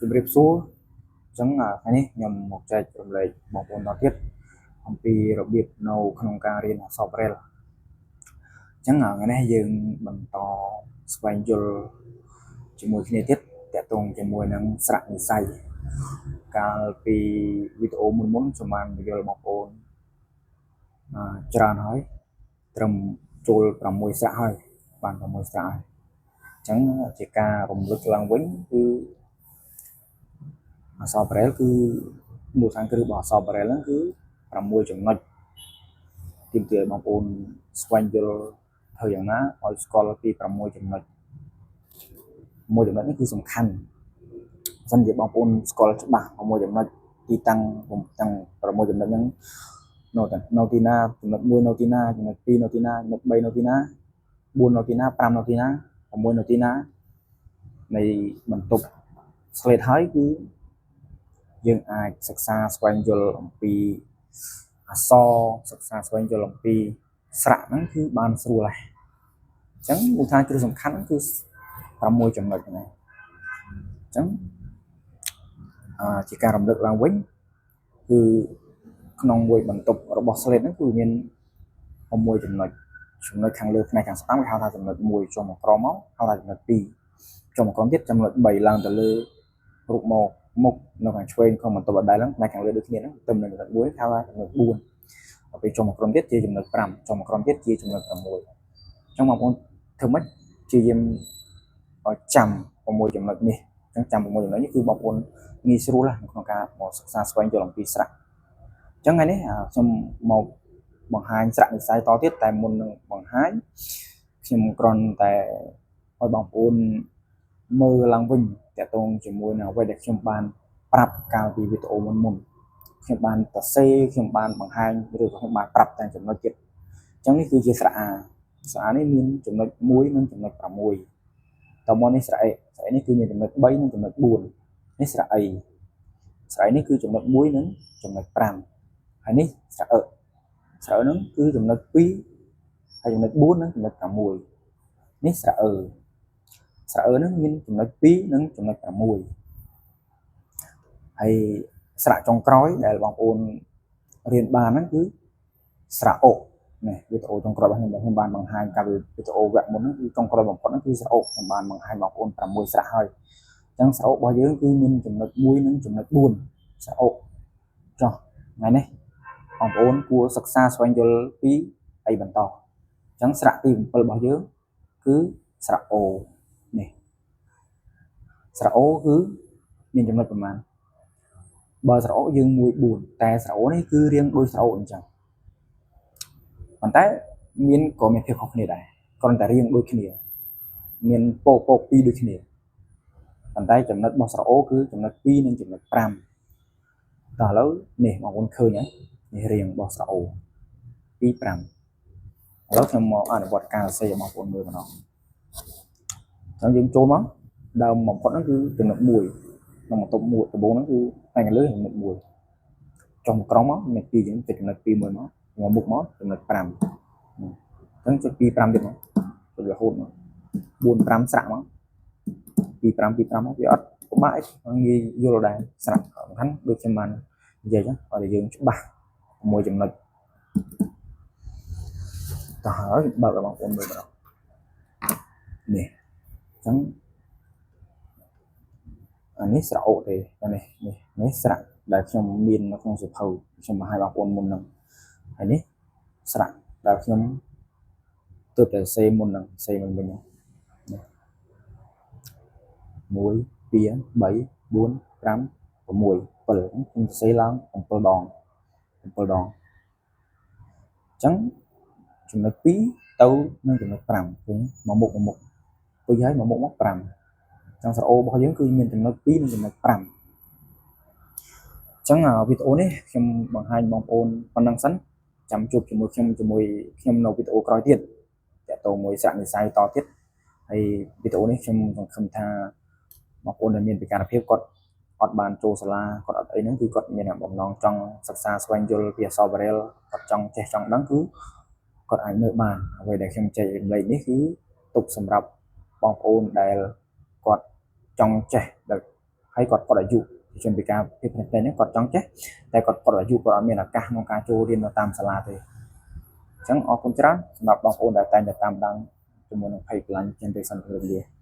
ជំរាបសួរអញ្ចឹងថ្ងៃនេះខ្ញុំមកចែករំលែកបងប្អូនដល់ទៀតអំពីរបៀបនៅក្នុងការរៀនអក្សរប្រែលអញ្ចឹងថ្ងៃនេះយើងបន្តស្វែងយល់ជាមួយគ្នាទៀតតាក់ទងជាមួយនឹងស្រៈនិស្ស័យកាលពីវីដេអូមុនខ្ញុំបានបញ្យល់បងប្អូនច្រើនហើយត្រឹមចូល6ស្រៈហើយបាន6ស្រៈហើយអញ្ចឹងជាការរំលឹកឡើងវិញគឺអក្សរប្រែលគឺមូលដ្ឋានគ្រឹះរបស់អក្សរប្រែលហ្នឹងគឺ6ចំណុចទីមទាបងប្អូនស្វែងយល់ធ្វើយ៉ាងណាឲ្យស្គាល់ពី6ចំណុចមួយចំណុចនេះគឺសំខាន់សិនជាបងប្អូនស្គាល់ច្បាស់6ចំណុចទីតាំងទាំង6ចំណុចហ្នឹងនៅទីណាចំណុច1នៅទីណាចំណុច2នៅទីណាចំណុច3នៅទីណា4នៅទីណា5នៅទីណា6នៅទីណានៃបន្ទប់ស្លេតហើយគឺយើងអាចសិក្សាស្វែងយល់អំពីអក្សរសិក្សាស្វែងយល់អំពីស្រៈហ្នឹងគឺបានស្រួលហើយអញ្ចឹងមូលដ្ឋានគ្រឹះសំខាន់គឺ6ចំណុចហ្នឹងអញ្ចឹងជាការរំលឹកឡើងវិញគឺក្នុងមួយបន្ទប់របស់ slate ហ្នឹងគឺមាន6ចំណុចខាងលើផ្នែកខាងស្ដាំគេហៅថាចំណុច1ចុះមកក្រោមមកហៅថាចំណុច2ចុះមកក្រោមទៀតចំណុច3ឡើងទៅលើរូបមុខនៅខាងឆ្វេងក្នុងបន្ទប់ដដែលហ្នឹងផ្នែកខាងលើដូចគ្នាហ្នឹងទៅនឹងចំណុច1ហៅថាចំណុច4ដល់ពេលចុះមកក្រោមទៀតជាចំណុច5ចុះមកក្រោមទៀតជាចំណុច6អញ្ចឹងបងប្អូនធ្វើម៉េចជាយាមឲ្យចាំ6ចំណុចនេះអញ្ចឹងចាំ6ចំណុចនេះគឺបងប្អូនងាយស្រួលក្នុងការមកសិក្សាស្វែងយល់អំពីស្រៈអញ្ចឹងថ្ងៃនេះខ្ញុំមកបង្ហាញស្រៈនិស្ស័យតទៀតតែមុននឹងបង្ហាញខ្ញុំគ្រាន់តែឲ្យបងប្អូនមើលឡើងវិញតាក់ទងជាមួយនឹងអ្វីដែលខ្ញុំបានប្រាប់កាលពីវីដេអូមុនខ្ញុំបានសរសេរខ្ញុំបានបង្ហាញឬក៏ខ្ញុំបានប្រាប់តែចំណុចទៀតអញ្ចឹងនេះគឺជាស្រៈអានេះមានចំណុច1និងចំណុច6តមកនេះស្រៈអេនេះគឺមានចំណុច3និងចំណុច4នេះស្រៈអីនេះគឺចំណុច1និងចំណុច5ហើយនេះស្រៈហ្នឹងគឺចំណុច2ហើយចំណុច4និងចំណុច6នេះស្រៈហ្នឹងមានចំណុច2និងចំណុច6ហើយស្រៈចុងក្រោយដែលបងប្អូនរៀនបានហ្នឹងគឺស្រៈអុកនេះវីដេអូចុងក្រោយរបស់ខ្ញុំបានបង្ហាញកាលពីវីដេអូវគ្គមុនហ្នឹងគឺចុងក្រោយបំផុតហ្នឹងគឺស្រៈអុកខ្ញុំបានបង្ហាញបងប្អូន6ស្រៈហើយអញ្ចឹងស្រៈអុករបស់យើងគឺមានចំណុច1និងចំណុច4ស្រៈអុកចុះថ្ងៃនេះបងប្អូនគួរសិក្សាស្វែងយល់ពីអីបន្តអញ្ចឹងស្រៈទី7របស់យើងគឺស្រៈអូនេះស្រៈអូគឺមានចំណុចប្រមាណបើស្រៈអូយើង1 4តែស្រៈអូនេះគឺរាងដូចស្រៈអូអញ្ចឹងប៉ុន្តែមានភាពខុសគ្នាដែរគ្រាន់តែរាងដូចគ្នាមានពក2ដូចគ្នាប៉ុន្តែចំណុចរបស់ស្រៈអូគឺចំណុច2និងចំណុច5ដល់ឥឡូវនេះបងប្អូនឃើញហើយនេះរាងរបស់ស្រៈអូ2 5ឥឡូវខ្ញុំមកអនុវត្តការសរសេររបស់បងប្អូនមើលម្ដងអញ្ចឹងយើងចូលមកដើមបំផុតហ្នឹងគឺចំណុច1ក្នុងបន្ទប់1ដំបូងហ្នឹងគឺផ្នែកខាងលើចំណុច1ចុះមកក្រោមមកចំណុច2អញ្ចឹងចំណុច2មួយមកមុខមកចំណុច5អញ្ចឹងចុច2 5ទៀតមកចុចរហូតមក4 5ស្រៈមក2 5 2 5មកវាអត់ពិបាកអីងាយយល់ដែរស្រៈសំខាន់ដូចខ្ញុំបាននិយាយចឹងឲ្យតែយើងច្បាស់មួយចំណុចតើហើយបើកបងប្អូនមើលម្ដងនេះអញ្ចឹងអានេះស្រៈអូទេនេះស្រៈដែលខ្ញុំមាននៅក្នុងសៀវភៅខ្ញុំបង្ហាញបងប្អូនមុនហ្នឹងហើយនេះស្រៈដែលខ្ញុំទើបតែសរសេរមុនហ្នឹងសរសេរវិញនេះ1 2 3 4 5 6 7ខ្ញុំសរសេរឡើង7ដងអញ្ចឹងចំណុច2ទៅនឹងចំណុច5ឃើញមកមុខ2ហើយមកមុខមក5អញ្ចឹងស្រៈអូរបស់យើងគឺមានចំណុច2និងចំណុច5អញ្ចឹងវីដេអូនេះខ្ញុំបង្ហាញបងប្អូនប៉ុណ្្នឹងសិនចាំជួបជាមួយខ្ញុំនៅវីដេអូក្រោយទៀតតាក់ទងមួយស្រៈនិស្ស័យតទៀតហើយវីដេអូនេះខ្ញុំសង្ឃឹមថាបងប្អូនដែលមានពិការភាពគាត់អត់បានចូលសាលាគាត់អត់អីហ្នឹងគឺគាត់មានបំណងចង់សិក្សាស្វែងយល់ពីអក្សរប្រែលគាត់ចង់ចេះចង់ដឹងគឺគាត់អាចមើលបានអ្វីដែលខ្ញុំចែករំលែកនេះគឺទុកសម្រាប់បងប្អូនដែលគាត់ចង់ចេះ ហើយគាត់អាយុជនពិការភាពផ្សេងៗហ្នឹងគាត់ចង់ចេះតែគាត់អាយុគាត់អត់មានឱកាសក្នុងការចូលរៀននៅតាមសាលាទេអញ្ចឹងអរគុណច្រើនសម្រាប់បងប្អូនដែលតែងតែតាមដានជាមួយនឹង Page Plan Generation របស់យើង